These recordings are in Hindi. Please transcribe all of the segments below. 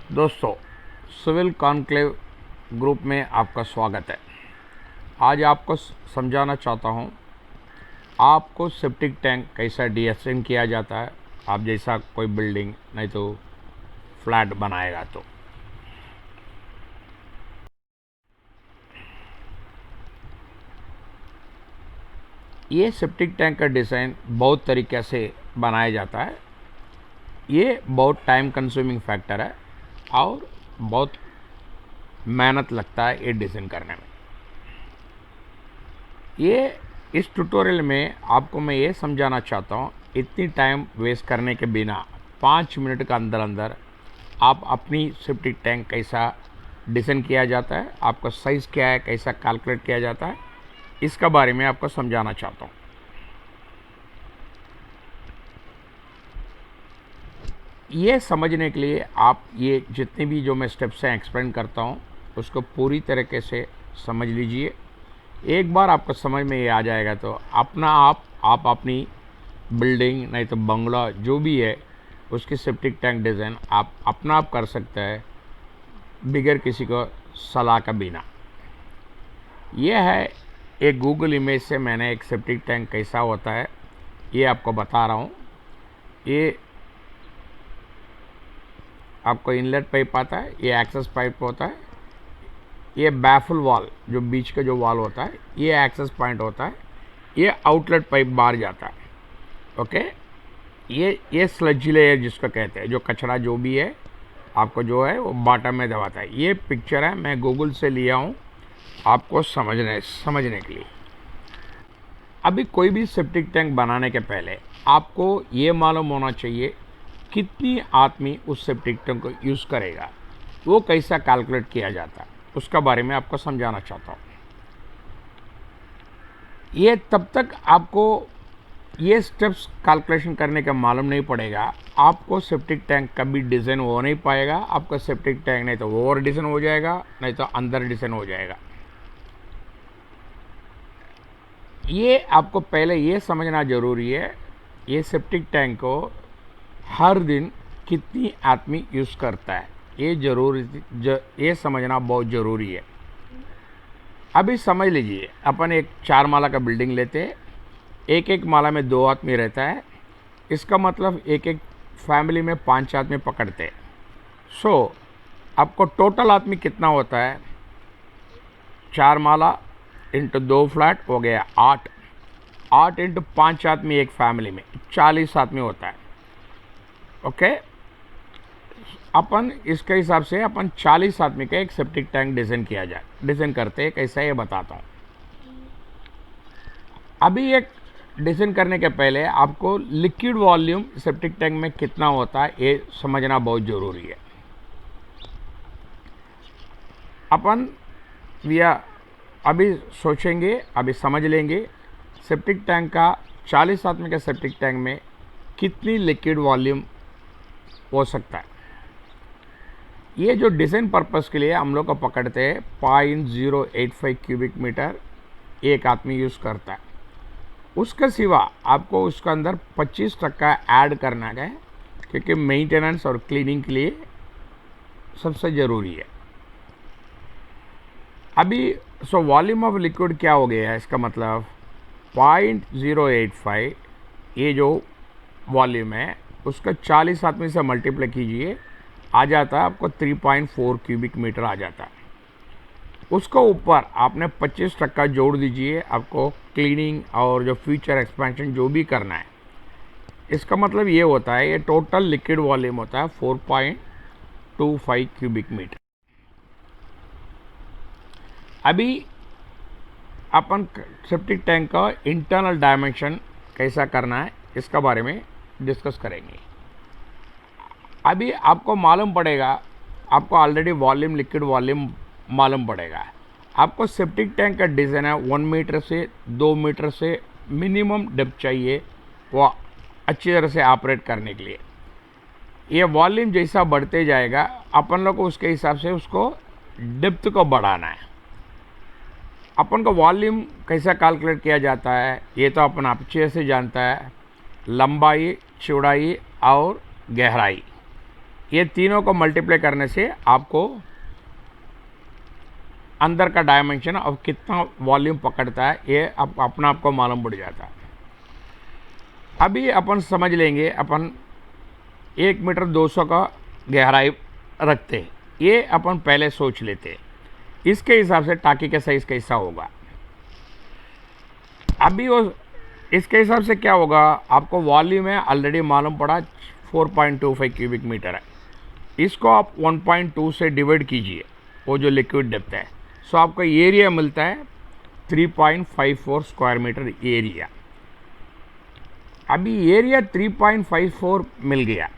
दोस्तों, सिविल कॉन्क्लेव ग्रुप में आपका स्वागत है। आज आपको समझाना चाहता हूँ आपको सेप्टिक टैंक कैसा डिजाइन किया जाता है। आप जैसा कोई बिल्डिंग नहीं तो फ्लैट बनाएगा तो ये सेप्टिक टैंक का डिज़ाइन बहुत तरीक़े से बनाया जाता है। ये बहुत टाइम कंज्यूमिंग फैक्टर है और बहुत मेहनत लगता है ये डिज़ाइन करने में। ये इस ट्यूटोरियल में आपको मैं ये समझाना चाहता हूँ, इतनी टाइम वेस्ट करने के बिना 5 मिनट के अंदर अंदर आप अपनी सेप्टिक टैंक कैसा डिज़ाइन किया जाता है, आपका साइज़ क्या है, कैसा कैलकुलेट किया जाता है, इसका बारे में आपको समझाना चाहता हूँ। ये समझने के लिए आप ये जितने भी जो मैं स्टेप्स हैं एक्सप्लेन करता हूँ उसको पूरी तरीके से समझ लीजिए। एक बार आपको समझ में ये आ जाएगा तो अपना आप अपनी बिल्डिंग नहीं तो बंगला जो भी है उसकी सेप्टिक टैंक डिज़ाइन आप अपना आप कर सकते हैं बिगर किसी को सलाह का बिना। यह है एक गूगल इमेज से मैंने एक सेप्टिक टैंक कैसा होता है ये आपको बता रहा हूँ। ये आपको इनलेट पाइप आता है, ये एक्सेस पाइप होता है, ये बैफल वॉल जो बीच का जो वॉल होता है ये एक्सेस पॉइंट होता है, ये आउटलेट पाइप बाहर जाता है। ओके, ये स्लजी लेयर जिसको कहते हैं, जो कचरा जो भी है आपको जो है वो बॉटम में दबाता है। ये पिक्चर है मैं गूगल से लिया हूँ आपको समझने के लिए। अभी कोई भी सेप्टिक टैंक बनाने के पहले आपको ये मालूम होना चाहिए कितनी आदमी उस सेप्टिक टैंक को यूज़ करेगा, वो कैसा कैलकुलेट किया जाता है उसका बारे में आपको समझाना चाहता हूँ। ये तब तक आपको ये स्टेप्स कैलकुलेशन करने का मालूम नहीं पड़ेगा, आपको सेप्टिक टैंक कभी डिज़ाइन हो नहीं पाएगा। आपका सेप्टिक टैंक नहीं तो ओवर डिज़ाइन हो जाएगा, नहीं तो अंदर डिज़ाइन हो जाएगा। ये आपको पहले ये समझना ज़रूरी है, ये सेप्टिक टैंक को हर दिन कितनी आदमी यूज़ करता है ये समझना बहुत ज़रूरी है। अभी समझ लीजिए अपन एक 4 माला का बिल्डिंग लेते हैं, एक माला में 2 आदमी रहता है, इसका मतलब एक फैमिली में 5 आदमी पकड़ते हैं। सो आपको टोटल आदमी कितना होता है, 4 माला इंटू 2 फ्लैट हो गया 8 इंटू 5 आदमी एक फैमिली में 40 आदमी होता है। ओके, अपन इसके हिसाब से अपन 40 आदमी का एक सेप्टिक टैंक डिज़ाइन करते हैं कैसा ये बताता हूँ। अभी एक डिज़ाइन करने के पहले आपको लिक्विड वॉल्यूम सेप्टिक टैंक में कितना होता है ये समझना बहुत ज़रूरी है। अपन अभी सोचेंगे, अभी समझ लेंगे सेप्टिक टैंक का 40 आदमी का सेप्टिक टैंक में कितनी लिक्विड वॉल्यूम हो सकता है। ये जो डिज़ाइन पर्पस के लिए हम लोग को पकड़ते हैं 0.085 क्यूबिक मीटर एक आदमी यूज़ करता है। उसके सिवा आपको उसके अंदर 25% ऐड करना है क्योंकि मेंटेनेंस और क्लीनिंग के लिए सबसे ज़रूरी है। अभी वॉल्यूम ऑफ लिक्विड क्या हो गया है, इसका मतलब 0.085 ये जो वॉल्यूम है उसका 40 आदमी से मल्टीप्लाई कीजिए, आ जाता है आपको 3.4 क्यूबिक मीटर आ जाता है। उसको ऊपर आपने 25% जोड़ दीजिए, आपको क्लीनिंग और जो फ्यूचर एक्सपेंशन जो भी करना है, इसका मतलब ये होता है ये टोटल लिक्विड वॉल्यूम होता है 4.25 क्यूबिक मीटर। अभी अपन सेप्टिक टैंक का इंटरनल डायमेंशन कैसा करना है इसका बारे में डिस्कस करेंगे। अभी आपको मालूम पड़ेगा, आपको ऑलरेडी वॉल्यूम लिक्विड वॉल्यूम मालूम पड़ेगा। आपको सेप्टिक टैंक का डिज़ाइन है 1 मीटर से 2 मीटर से मिनिमम डेप्थ चाहिए वो अच्छी तरह से ऑपरेट करने के लिए। ये वॉल्यूम जैसा बढ़ते जाएगा अपन लोग को उसके हिसाब से उसको डेप्थ को बढ़ाना है। अपन को वॉल्यूम कैसा कैलकुलेट किया जाता है ये तो अपन अच्छे से जानता है, लंबाई, चौड़ाई और गहराई ये तीनों को मल्टीप्लाई करने से आपको अंदर का डायमेंशन और कितना वॉल्यूम पकड़ता है ये अपना आपको मालूम पड़ जाता है। अभी अपन समझ लेंगे, अपन 1 मीटर 200 का गहराई रखते हैं, ये अपन पहले सोच लेते हैं। इसके हिसाब से टाकी का साइज कैसा होगा। अभी वो इसके हिसाब से क्या होगा, आपको वॉल्यूम है ऑलरेडी मालूम पड़ा 4.25 क्यूबिक मीटर है। इसको आप 1.2 से डिवाइड कीजिए, वो जो लिक्विड डेप्थ है, सो आपको एरिया मिलता है 3.54 स्क्वायर मीटर एरिया। अभी एरिया 3.54 मिल गया।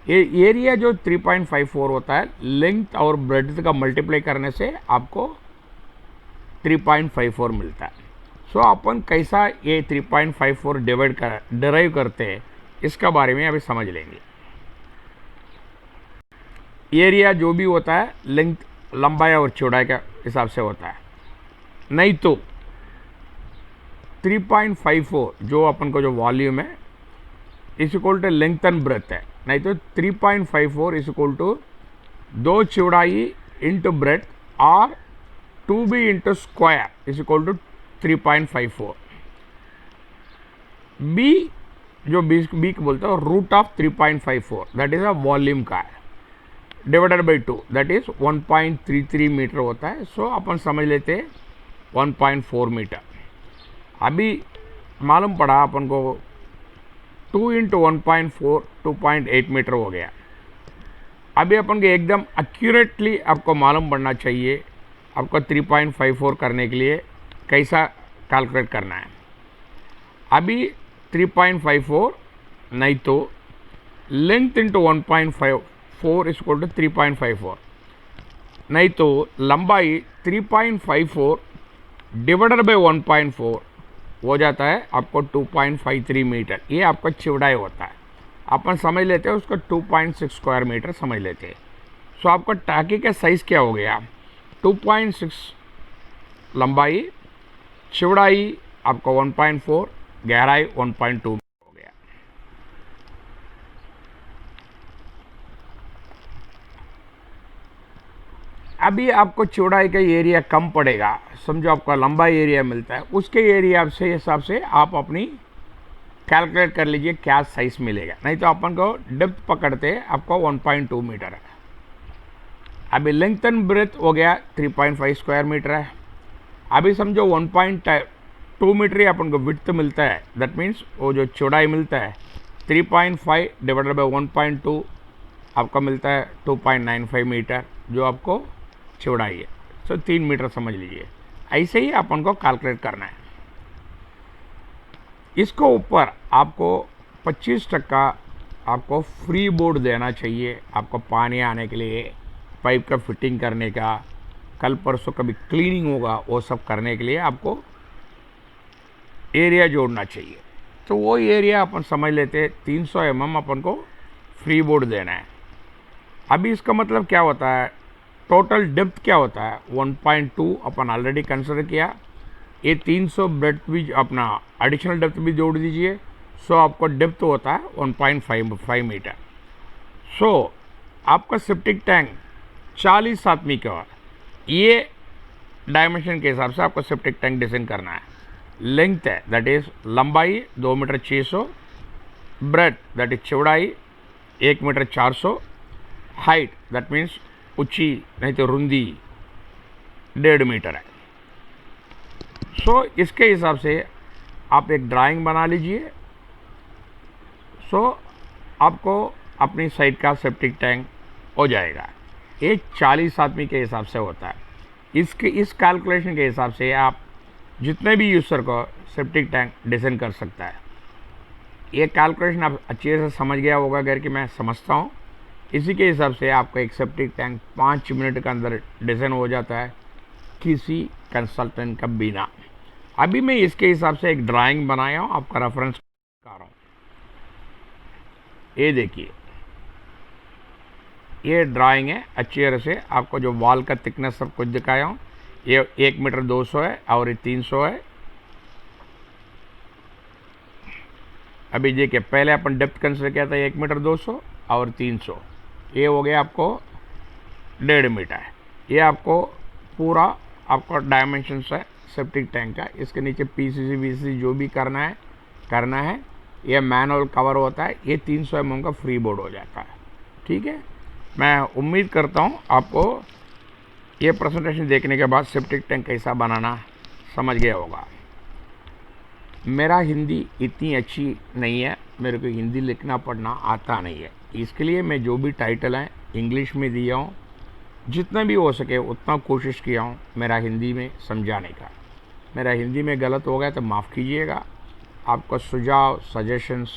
ये एरिया जो 3.54 होता है, लेंथ और ब्रेड्थ का मल्टीप्लाई करने से आपको 3.54 मिलता है। सो अपन कैसा ये 3.54 डिराइव करते हैं, इसका बारे में अभी समझ लेंगे। एरिया जो भी होता है लेंथ, लंबाई और चौड़ाई के हिसाब से होता है, नहीं तो 3.54 जो अपन को जो वॉल्यूम है is equal to length and breadth है, नहीं तो 3.54 इज इक्वल टू 2 चौड़ाई इंटू ब्रेथ और 2b into square is equal to 3.54। B जो बी को बोलते हैं root of 3.54 that is a volume का है, divided by 2 that is 1.33 metre होता है। सो अपन समझ लेते हैं 1.4 मीटर। अभी मालूम पड़ा अपन को 2 इंटू 1.4 2.8 मीटर हो गया। अभी अपन को एकदम एक्यूरेटली आपको मालूम पड़ना चाहिए, आपको 3.54 करने के लिए कैसा कैलकुलेट करना है। अभी 3.54 नहीं तो length into 1.54 is equal to 3.54, नहीं तो लंबाई 3.54 डिवाइडेड बाई 1.4 हो जाता है आपको 2.53 मीटर। ये आपका चौड़ाई होता है, अपन समझ लेते हैं उसको 2.6 स्क्वायर मीटर समझ लेते हैं। सो आपका टाकी का साइज क्या हो गया, 2.6 लंबाई, चौड़ाई आपका 1.4, गहराई 1.2 हो गया। अभी आपको चौड़ाई का एरिया कम पड़ेगा, समझो आपका लंबा एरिया मिलता है, उसके एरिया से हिसाब से आप अपनी कैलकुलेट कर लीजिए क्या साइज मिलेगा। नहीं तो अपन को डेप्थ पकड़ते आपको 1.2 मीटर है। अभी लेंथ एंड ब्रेथ हो गया 3.5 स्क्वायर मीटर है। अभी समझो 1.2 मीटर ही अपन को विड्थ मिलता है, दैट मीन्स वो जो चौड़ाई मिलता है 3.5 डिवाइडेड बाई 1.2 आपको मिलता है 2.95 मीटर जो आपको चौड़ाई है। सो 3 मीटर समझ लीजिए। ऐसे ही अपन को कैलकुलेट करना है। इसको ऊपर आपको 25% आपको फ्री बोर्ड देना चाहिए, आपको पानी आने के लिए, पाइप का फिटिंग करने का, कल परसों कभी क्लीनिंग होगा वो सब करने के लिए आपको एरिया जोड़ना चाहिए। तो वो एरिया अपन समझ लेते हैं 300 mm अपन को फ्री बोर्ड देना है। अभी इसका मतलब क्या होता है, टोटल डेप्थ क्या होता है 1.2 अपन ऑलरेडी कंसिडर किया, ये 300 ब्रेड्थ भी अपना एडिशनल डेप्थ भी जोड़ दीजिए। सो आपको डेप्थ होता है 1.5 मीटर। सो आपका सेप्टिक टैंक 40 आदमी का, ये डायमेंशन के हिसाब से आपको सेप्टिक टैंक डिजाइन करना है। लेंथ है दैट इज लंबाई 2 मीटर 600, ब्रेड दैट इज चौड़ाई 1 मीटर 400, हाइट दैट मीन्स ऊंची नहीं तो रुंदी 1.5 मीटर है। सो इसके हिसाब से आप एक ड्राइंग बना लीजिए। सो आपको अपनी साइड का सेप्टिक टैंक हो जाएगा। ये 40 आदमी के हिसाब से होता है। इस कैलकुलेशन के हिसाब से आप जितने भी यूज़र को सेप्टिक टैंक डिज़ाइन कर सकता है। ये कैलकुलेशन आप अच्छे से समझ गया होगा घर की, मैं समझता हूँ। इसी के हिसाब से आपका एक सेप्टिक टैंक 5 मिनट के अंदर डिज़ाइन हो जाता है किसी कंसल्टेंट का बिना। अभी मैं इसके हिसाब से एक ड्राइंग बनाया हूँ, आपका रेफरेंस कर रहा हूँ। ये देखिए, ये ड्राइंग है। अच्छी तरह से आपको जो वॉल का थिकनेस सब कुछ दिखाया हूँ। ये 1 मीटर 200 है और ये 300 है। अभी देखिए, पहले अपन डेप्थ कंसिडर किया था 1 मीटर 200 और 300। ये हो गया आपको 1.5 मीटर। ये आपको पूरा आपका डायमेंशंस है सेप्टिक टैंक का। इसके नीचे पीसीसी बीसीसी जो भी करना है। ये मैनुअल कवर होता है। ये 300 mm का फ्री बोर्ड हो जाता है। ठीक है, मैं उम्मीद करता हूँ आपको ये प्रेजेंटेशन देखने के बाद सेप्टिक टैंक कैसा बनाना समझ गया होगा। मेरा हिंदी इतनी अच्छी नहीं है, मेरे को हिंदी लिखना पढ़ना आता नहीं है, इसके लिए मैं जो भी टाइटल हैं इंग्लिश में दिया हूँ। जितना भी हो सके उतना कोशिश किया हूँ मेरा हिंदी में समझाने का। मेरा हिंदी में गलत हो गया तो माफ़ कीजिएगा। आपका सुझाव सजेशंस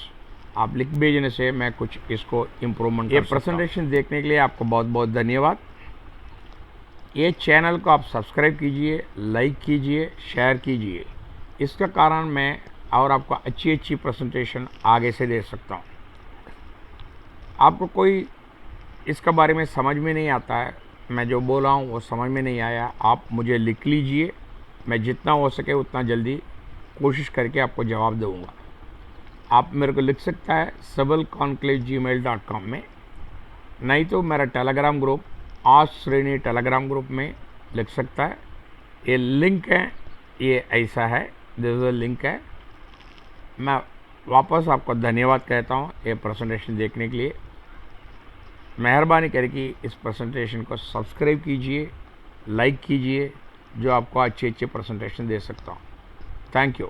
आप लिख भेजने से मैं कुछ इसको इम्प्रूवमेंट कर सकता हूँ। ये प्रेजेंटेशन देखने के लिए आपको बहुत बहुत धन्यवाद। ये चैनल को आप सब्सक्राइब कीजिए, लाइक कीजिए, शेयर कीजिए। इसका कारण मैं और आपको अच्छी अच्छी प्रेजेंटेशन आगे से दे सकता हूँ। आपको कोई इसके बारे में समझ में नहीं आता है, मैं जो बोला हूँ वो समझ में नहीं आया, आप मुझे लिख लीजिए। मैं जितना हो सके उतना जल्दी कोशिश करके आपको जवाब दूँगा। आप मेरे को लिख सकता है sabalconclave@gmail.com में, नहीं तो मेरा टेलीग्राम ग्रुप आज श्रेणी टेलीग्राम ग्रुप में लिख सकता है। ये लिंक है, ये ऐसा है, दिस लिंक है। मैं वापस आपको धन्यवाद कहता हूँ ये प्रेजेंटेशन देखने के लिए। मेहरबानी करके इस प्रेजेंटेशन को सब्सक्राइब कीजिए, लाइक कीजिए, जो आपको अच्छे अच्छे प्रेजेंटेशन दे सकता हूँ। Thank you.